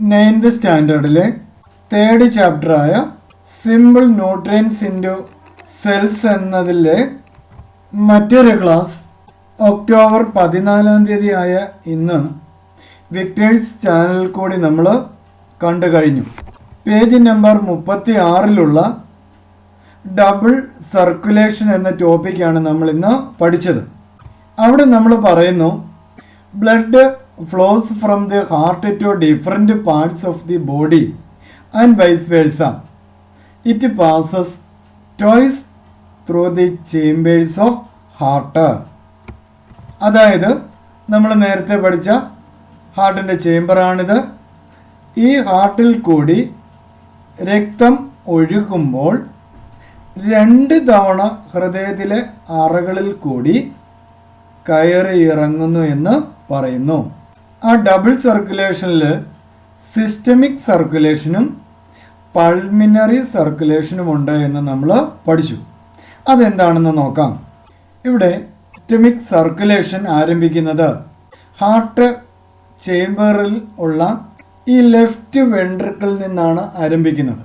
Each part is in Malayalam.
9th സ്റ്റാൻഡേർഡിലെ 3rd ചാപ്റ്ററായ സിമ്പിൾ ന്യൂട്രിയൻസ് ഇൻറ്റു സെൽസ് എന്നതിലെ മറ്റൊരു ക്ലാസ് ഒക്ടോബർ 14 ആയ ഇന്ന് വിക്ടേഴ്സ് ചാനൽ കൂടി നമ്മൾ കണ്ടു കഴിഞ്ഞു. പേജ് നമ്പർ 36 ഡബിൾ സർക്കുലേഷൻ എന്ന ടോപ്പിക്കാണ് നമ്മൾ ഇന്ന് പഠിച്ചത്. അവിടെ നമ്മൾ പറയുന്നു blood flows from the heart to different parts of the body and vice versa. It passes twice through the chambers of heart. അതായത് നമ്മൾ നേരത്തെ പഠിച്ച ഹാർട്ടിൻ്റെ ചേംബറാണിത്. ഈ ഹാർട്ടിൽ കൂടി രക്തം ഒഴുകുമ്പോൾ 2 തവണ ഹൃദയത്തിലെ അറകളിൽ കൂടി കയറി ഇറങ്ങുന്നു എന്ന് പറയുന്നു. ആ ഡബിൾ സർക്കുലേഷനിൽ സിസ്റ്റമിക് സർക്കുലേഷനും പൾമിനറി സർക്കുലേഷനും ഉണ്ട് എന്ന് നമ്മൾ പഠിച്ചു. അതെന്താണെന്ന് നോക്കാം. ഇവിടെ സിസ്റ്റമിക് സർക്കുലേഷൻ ആരംഭിക്കുന്നത് ഹാർട്ട് ചേംബറിൽ ഉള്ള ഈ ലെഫ്റ്റ് വെൻട്രിക്കിളിൽ നിന്നാണ് ആരംഭിക്കുന്നത്.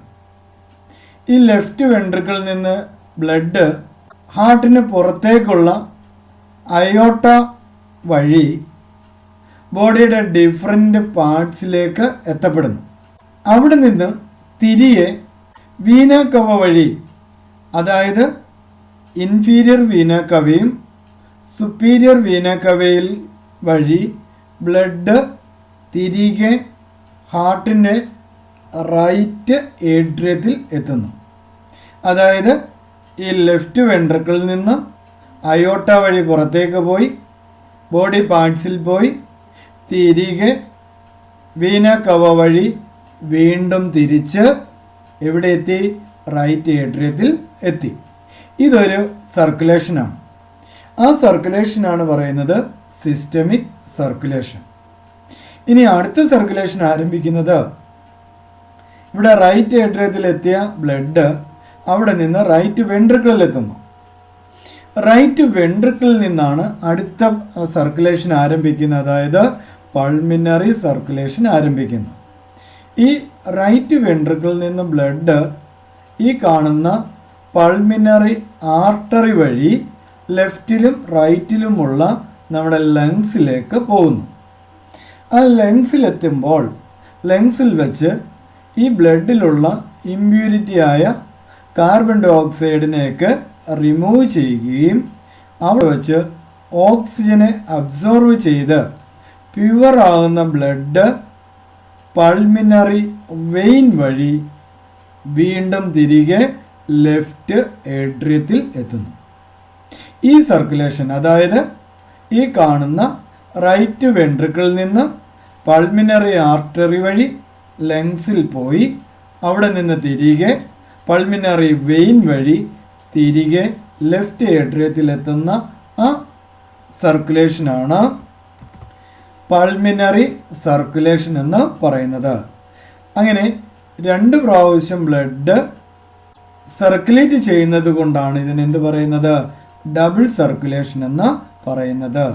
ഈ ലെഫ്റ്റ് വെൻട്രിക്കിളിൽ നിന്ന് ബ്ലഡ് ഹാർട്ടിന് പുറത്തേക്കുള്ള അയോട്ട വഴി ബോഡിയുടെ ഡിഫറെൻറ്റ് പാർട്സിലേക്ക് എത്തപ്പെടുന്നു. അവിടെ നിന്ന് തിരികെ വീന കവ വഴി, അതായത് ഇൻഫീരിയർ വീന കവയും സുപ്പീരിയർ വീന കവയിൽ വഴി ബ്ലഡ് തിരികെ ഹാർട്ടിൻ്റെ റൈറ്റ് ഏട്രിയത്തിൽ എത്തുന്നു. അതായത് ഈ ലെഫ്റ്റ് വെൻട്രിക്കിളിൽ നിന്ന് അയോട്ട വഴി പുറത്തേക്ക് പോയി ബോഡി പാർട്സിൽ പോയി തിരികെ വീന കവ വഴി വീണ്ടും തിരിച്ച് എവിടെ എത്തി? റൈറ്റ് ഏട്രിയത്തിൽ എത്തി. ഇതൊരു സർക്കുലേഷനാണ്. ആ സർക്കുലേഷനാണ് പറയുന്നത് സിസ്റ്റമിക് സർക്കുലേഷൻ. ഇനി അടുത്ത സർക്കുലേഷൻ ആരംഭിക്കുന്നത് ഇവിടെ റൈറ്റ് ഏട്രിയത്തിൽ എത്തിയ ബ്ലഡ് അവിടെ നിന്ന് റൈറ്റ് വെൻട്രിക്കിളിൽ എത്തുന്നു. റൈറ്റ് വെൻട്രിക്കിളിൽ നിന്നാണ് അടുത്ത സർക്കുലേഷൻ ആരംഭിക്കുന്നത്, അതായത് പൾമിനറി സർക്കുലേഷൻ ആരംഭിക്കുന്നു. ഈ റൈറ്റ് വെൻട്രിക്കിളിൽ നിന്ന് ബ്ലഡ് ഈ കാണുന്ന പൾമിനറി ആർട്ടറി വഴി ലെഫ്റ്റിലും റൈറ്റിലുമുള്ള നമ്മുടെ ലങ്സിലേക്ക് പോകുന്നു. ആ ലങ്സിലെത്തുമ്പോൾ ലങ്സിൽ വെച്ച് ഈ ബ്ലഡിലുള്ള ഇമ്പ്യൂരിറ്റിയായ കാർബൺ ഡൈ ഓക്സൈഡിനെയൊക്കെ റിമൂവ് ചെയ്യുകയും അവിടെ വെച്ച് ഓക്സിജനെ അബ്സോർവ് ചെയ്ത് പ്യുവർ ആകുന്ന ബ്ലഡ് പൾമിനറി വെയിൻ വഴി വീണ്ടും തിരികെ ലെഫ്റ്റ് ഏട്രിയത്തിൽ എത്തുന്നു. ഈ സർക്കുലേഷൻ, അതായത് ഈ കാണുന്ന റൈറ്റ് വെൻട്രിക്കിളിൽ നിന്ന് പൾമിനറി ആർട്ടറി വഴി ലങ്സിൽ പോയി അവിടെ നിന്ന് തിരികെ പൾമിനറി വെയിൻ വഴി തിരികെ ലെഫ്റ്റ് ഏട്രിയത്തിൽ എത്തുന്ന ആ സർക്കുലേഷനാണ് പൾമിനറി സർക്കുലേഷൻ എന്ന് പറയുന്നത്. അങ്ങനെ 2 പ്രാവശ്യം ബ്ലഡ് സർക്കുലേറ്റ് ചെയ്യുന്നത് കൊണ്ടാണ് ഇതിനെന്ത് പറയുന്നത്? ഡബിൾ സർക്കുലേഷൻ എന്ന് പറയുന്നത്.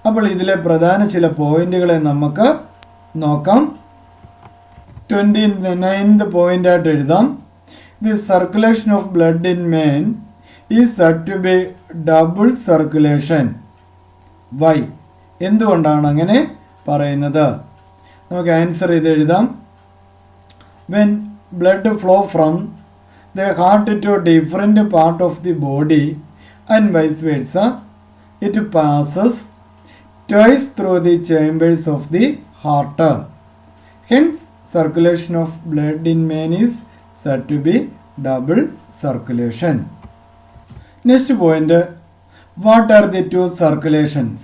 അപ്പോൾ ഇതിലെ പ്രധാന ചില പോയിന്റുകളെ നമുക്ക് നോക്കാം. 29th പോയിന്റായിട്ട് എഴുതാം. The circulation of blood in men is said to be double circulation. Why? എന്തുകൊണ്ടാണ് അങ്ങനെ പറയുന്നത്? നമുക്ക് ആൻസർ ചെയ്ത് എഴുതാം. When blood flow from the heart to different part of the body and vice versa, it passes twice through the chambers of the heart. Hence, circulation of blood in man is said to be double circulation. Next point, what are the 2 circulations?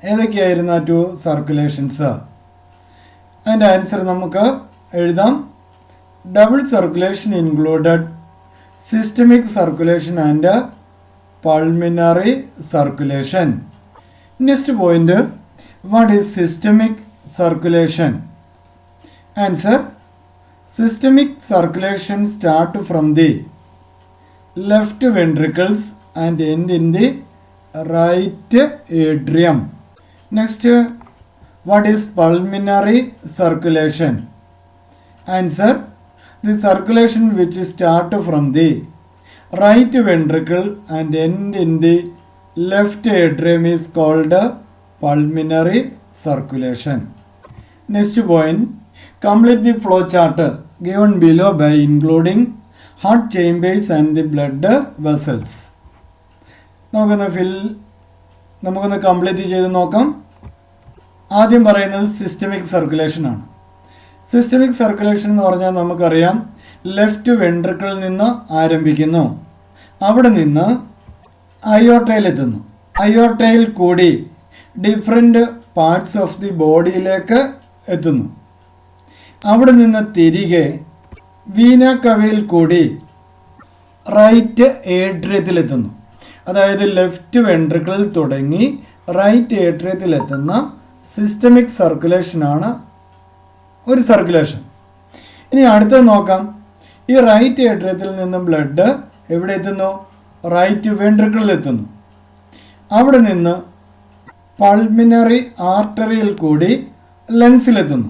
ഏതൊക്കെയായിരുന്നു 2 circulations? അതിൻ്റെ ആൻസർ നമുക്ക് എഴുതാം. Double circulation included systemic circulation and pulmonary circulation. Next point, what is systemic circulation? Answer, systemic circulation start from the left ventricles and end in the right atrium. Next, what is pulmonary circulation? Answer: the circulation which start from the right ventricle and end in the left atrium is called pulmonary circulation. Next point, complete the flow chart given below by including heart chambers and the blood vessels. നമുക്കൊന്ന് കംപ്ലീറ്റ് ചെയ്ത് നോക്കാം. ആദ്യം പറയുന്നത് സിസ്റ്റമിക് സർക്കുലേഷൻ ആണ്. സിസ്റ്റമിക് സർക്കുലേഷൻ എന്ന് പറഞ്ഞാൽ നമുക്കറിയാം, ലെഫ്റ്റ് വെൻട്രിക്കിളിൽ നിന്ന് ആരംഭിക്കുന്നു, അവിടെ നിന്ന് അയോർട്ടയിലെത്തുന്നു, അയോർട്ടയിൽ കൂടി ഡിഫറെൻ്റ് പാർട്സ് ഓഫ് ദി ബോഡിയിലേക്ക് എത്തുന്നു, അവിടെ നിന്ന് തിരികെ വീന കവയിൽ കൂടി റൈറ്റ് ഏട്രിയത്തിലെത്തുന്നു. അതായത് ലെഫ്റ്റ് വെൻട്രിക്കിളിൽ തുടങ്ങി റൈറ്റ് ഏട്രിയത്തിലെത്തുന്ന സിസ്റ്റമിക് സർക്കുലേഷനാണ് ഒരു സർക്കുലേഷൻ. ഇനി അടുത്തത് നോക്കാം. ഈ റൈറ്റ് ഏട്രിയത്തിൽ നിന്നും ബ്ലഡ് എവിടെ എത്തുന്നു? റൈറ്റ് വെൻട്രിക്കിളിൽ എത്തുന്നു. അവിടെ നിന്ന് പൾമിനറി ആർട്ടറിയിൽ കൂടി ലങ്സിലെത്തുന്നു.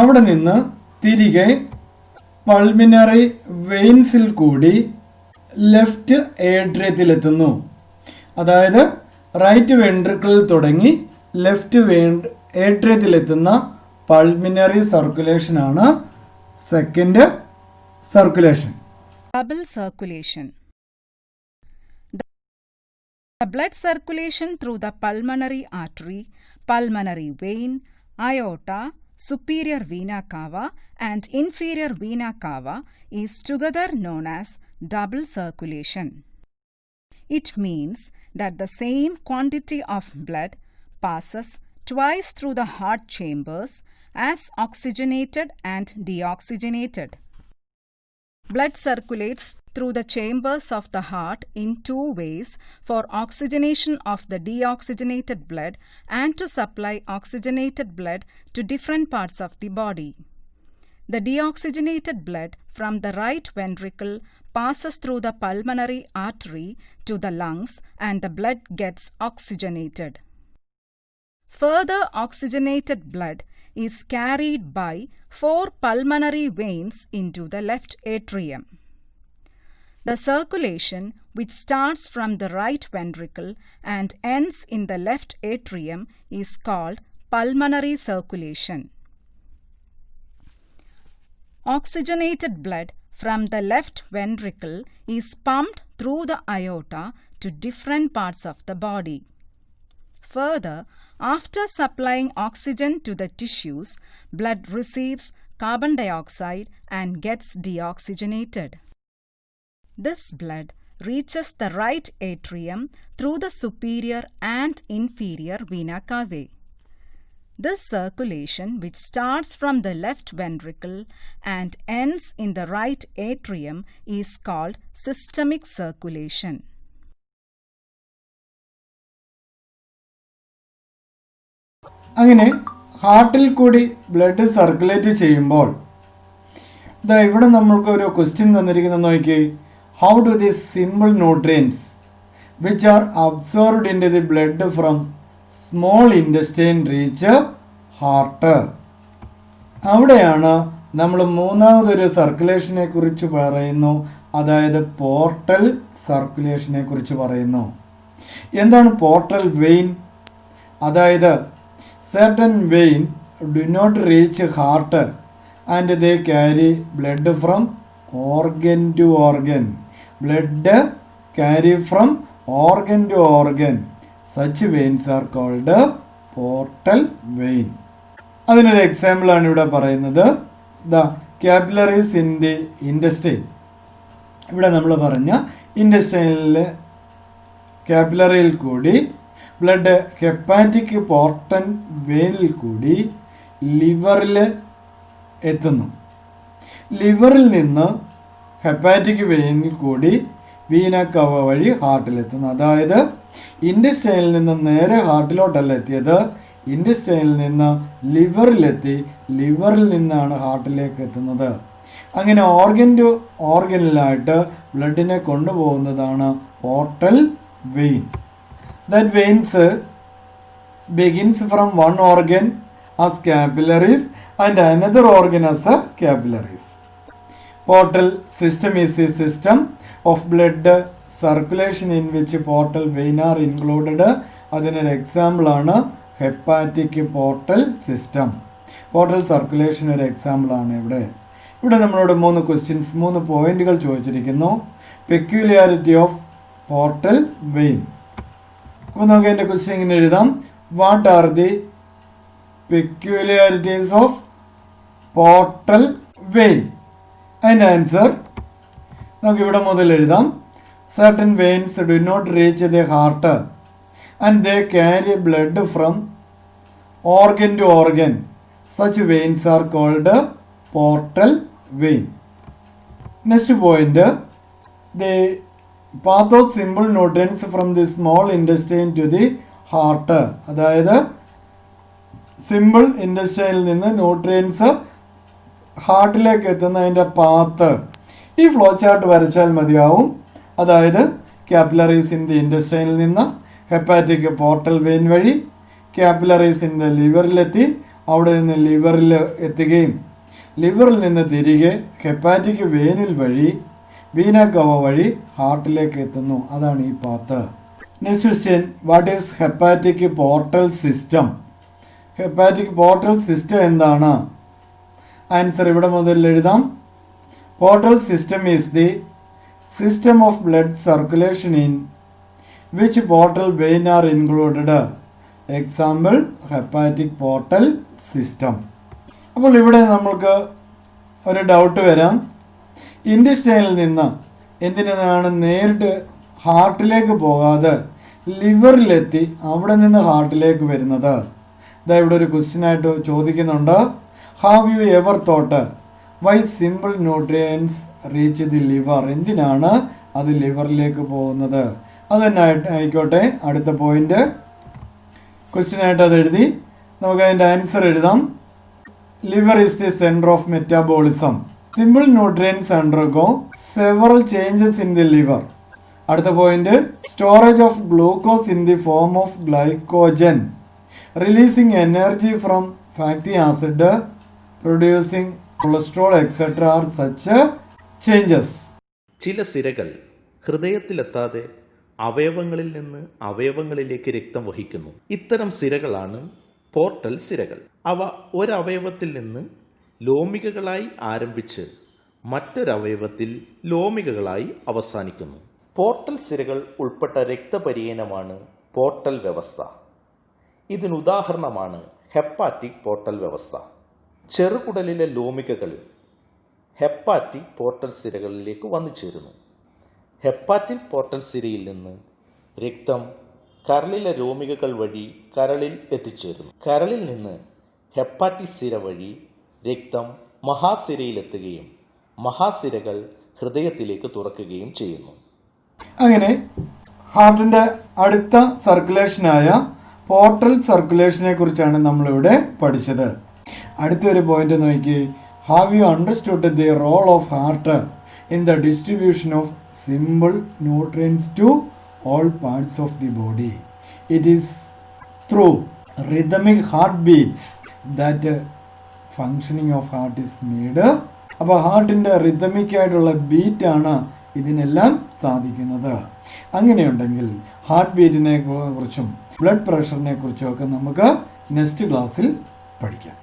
അവിടെ നിന്ന് തിരികെ പൾമിനറി വെയിൻസിൽ കൂടി ലെഫ്റ്റ് ഏട്രിയത്തിലെത്തുന്നു. അതായത് റൈറ്റ് വെൻട്രിക്കിളിൽ തുടങ്ങി ലെഫ്റ്റ് ഏട്രിയത്തിലെത്തുന്ന പൾമിനറി സർക്കുലേഷനാണ് second circulation. Double circulation. The blood circulation through the pulmonary artery, pulmonary vein, aorta, superior vena cava and inferior vena cava is together known as double circulation. It means that the same quantity of blood passes twice through the heart chambers as oxygenated and deoxygenated. Blood circulates through the chambers of the heart in two ways: for oxygenation of the deoxygenated blood and to supply oxygenated blood to different parts of the body. The deoxygenated blood from the right ventricle passes through the pulmonary artery to the lungs and the blood gets oxygenated. Further oxygenated blood is carried by 4 pulmonary veins into the left atrium. The circulation, which starts from the right ventricle and ends in the left atrium, is called pulmonary circulation. Oxygenated blood from the left ventricle is pumped through the aorta to different parts of the body. Further, after supplying oxygen to the tissues, blood receives carbon dioxide and gets deoxygenated. This blood reaches the right atrium through the superior and inferior vena cavae. This circulation, which starts from the left ventricle and ends in the right atrium, is called systemic circulation. അങ്ങനെ ഹാർട്ടിൽ കൂടി ബ്ലഡ് സർക്കുലേറ്റ് ചെയ്യുമ്പോൾ ഇവിടെ നമ്മൾക്ക് ഒരു ക്വസ്റ്റ്യൻ തന്നിരിക്കുന്നത് നോക്കി. How do the simple nutrients which are absorbed in the blood from small intestine reach heart? അവിടെയാണ് നമ്മൾ മൂന്നാമതൊരു സർക്കുലേഷനെ കുറിച്ച് പറയുന്നു, അതായത് പോർട്ടൽ സർക്കുലേഷനെ കുറിച്ച് പറയുന്നു. എന്താണ് പോർട്ടൽ വെയിൻ? അതായത് certain vein do not reach heart and they carry blood from organ to organ. Blood carry from organ to organ. Such veins are called portal vein. അതിനൊരു എക്സാമ്പിളാണ് ഇവിടെ പറയുന്നത്. The capillaries in the intestine. ഇവിടെ നമ്മൾ പറഞ്ഞ ഇൻറ്റസ്റ്റൈനിലെ കാപ്പിലറിയിൽ കൂടി ബ്ലഡ് ഹെപ്പാറ്റിക് പോർട്ടൽ വെയിനിൽ കൂടി ലിവറിൽ എത്തുന്നു. ലിവറിൽ നിന്ന് ഹെപ്പാറ്റിക് വെയിനിൽ കൂടി വീന കവ വഴി ഹാർട്ടിലെത്തുന്നു. അതായത് ഇൻറ്റസ്റ്റൈനിൽ നിന്ന് നേരെ ഹാർട്ടിലോട്ടല്ല എത്തിയത്, ഇൻറ്റസ്റ്റൈനിൽ നിന്ന് ലിവറിലെത്തി, ലിവറിൽ നിന്നാണ് ഹാർട്ടിലേക്ക് എത്തുന്നത്. അങ്ങനെ ഓർഗൻ ടു ഓർഗനിലായിട്ട് ബ്ലഡിനെ കൊണ്ടുപോകുന്നതാണ് portal vein. That veins begins from one organ as capillaries and another organ as a capillaries. Portal system is a system of blood circulation in which portal vein are included. അതിനൊരു എക്സാമ്പിളാണ് hepatic portal system. Portal circulation ഒരു എക്സാമ്പിളാണ് ഇവിടെ നമ്മളോട് 3 പോയിന്റുകൾ ചോദിച്ചിരിക്കുന്നു. Peculiarity of portal vein. അപ്പോൾ നമുക്ക് അതിൻ്റെ ക്വസ്റ്റ്യൻ ഇങ്ങനെ എഴുതാം. What are the peculiarities of portal vein? അതിൻ്റെ ആൻസർ നമുക്ക് ഇവിടെ മുതൽ എഴുതാം. Certain veins do not reach the heart and they carry blood from organ to organ. Such veins are called portal vein. Next point, the path of simple nutrients from the small intestine to the heart. അതായത് സിമ്പിൾ ഇൻഡസ്റ്റൈനിൽ നിന്ന് ന്യൂട്രിയൻസ് ഹാർട്ടിലേക്ക് എത്തുന്നതിൻ്റെ പാത്ത് ഈ ഫ്ലോ ചാർട്ട് വരച്ചാൽ മതിയാവും. അതായത് ക്യാപ്പിലറീസിൻ്റെ ഇൻഡസ്റ്റൈനിൽ നിന്ന് ഹെപ്പാറ്റിക് പോർട്ടൽ വെയിൻ വഴി ക്യാപ്പിലറീസിൻ്റെ ലിവറിലെത്തി അവിടെ നിന്ന് ലിവറിൽ എത്തുകയും ലിവറിൽ നിന്ന് തിരികെ ഹെപ്പാറ്റിക് വെയിനിൽ വഴി വീന കവ വഴി ഹാർട്ടിലേക്ക് എത്തുന്നു. അതാണ് ഈ path. Next question, what is hepatic portal system? Hepatic portal system എന്താണ്? ആൻസർ ഇവിടെ മുതൽ എഴുതാം. Portal system is the system of blood circulation in which portal vein are included. Example hepatic portal system. അപ്പോൾ ഇവിടെ നമ്മൾക്ക് ഒരു ഡൗട്ട് വരാം. ഇൻഡസ്റ്റൈനിൽ നിന്ന് എന്തിനാണ് നേരിട്ട് ഹാർട്ടിലേക്ക് പോകാതെ ലിവറിലെത്തി അവിടെ നിന്ന് ഹാർട്ടിലേക്ക് വരുന്നത്? ഇതാ ഇവിടെ ഒരു ക്വസ്റ്റ്യനായിട്ട് ചോദിക്കുന്നുണ്ട്. Have you ever thought Y simple nutrients reach the liver? എന്തിനാണ് അത് ലിവറിലേക്ക് പോകുന്നത്? അത് തന്നെ ആയിക്കോട്ടെ. അടുത്ത പോയിന്റ് ക്വസ്റ്റ്യനായിട്ട് അത് എഴുതി നമുക്ക് അതിൻ്റെ ആൻസർ എഴുതാം. Liver is the centre of metabolism. Simple nutrients undergo several changes in the liver. അടുത്ത point, storage of glucose in the form of glycogen, releasing energy from fatty acid, producing cholesterol etcetera are such changes. ചില സിരകൾ ഹൃദയത്തിലെത്താതെ അവയവങ്ങളിൽ നിന്ന് അവയവങ്ങളിലേക്ക് രക്തം വഹിക്കുന്നു. ഇത്തരം സിരകളാണ് പോർട്ടൽ സിരകൾ. അവ ഒരവയവത്തിൽ നിന്ന് ലോമികകളായി ആരംഭിച്ച് മറ്റൊരവയവത്തിൽ ലോമികകളായി അവസാനിക്കുന്നു. പോർട്ടൽ സിരകൾ ഉൾപ്പെട്ട രക്തപര്യനമാണ് പോർട്ടൽ വ്യവസ്ഥ. ഇതിനുദാഹരണമാണ് ഹെപ്പാറ്റിക് പോർട്ടൽ വ്യവസ്ഥ. ചെറുകുടലിലെ ലോമികകൾ ഹെപ്പാറ്റിക് പോർട്ടൽ സിരകളിലേക്ക് വന്നു ചേരുന്നു. ഹെപ്പാറ്റിക് പോർട്ടൽ സിരയിൽ നിന്ന് രക്തം കരളിലെ രോമികകൾ വഴി കരളിൽ എത്തിച്ചേരുന്നു. കരളിൽ നിന്ന് ഹെപ്പാറ്റിക് സിര വഴി രക്തം മഹാസിരയിലെത്തുകയും മഹാസിരകൾ ഹൃദയത്തിലേക്ക് തുറക്കുകയും ചെയ്യുന്നു. അങ്ങനെ ഹാർട്ടിൻ്റെ അടുത്ത സർക്കുലേഷനായ പോർട്ടൽ സർക്കുലേഷനെ കുറിച്ചാണ് നമ്മളിവിടെ പഠിച്ചത്. അടുത്തൊരു പോയിന്റ് നോക്കി. Have you understood the role of heart in the distribution of simple nutrients to all parts of the body? It is through rhythmic heartbeats that functioning of heart is made. അപ്പോൾ ഹാർട്ടിൻ്റെ റിതമിക് ആയിട്ടുള്ള ബീറ്റാണ് ഇതിനെല്ലാം സാധിക്കുന്നത്. അങ്ങനെയുണ്ടെങ്കിൽ ഹാർട്ട് ബീറ്റിനെ കുറിച്ചും ബ്ലഡ് പ്രഷറിനെ കുറിച്ചും ഒക്കെ നമുക്ക് നെക്സ്റ്റ് ക്ലാസ്സിൽ പഠിക്കാം.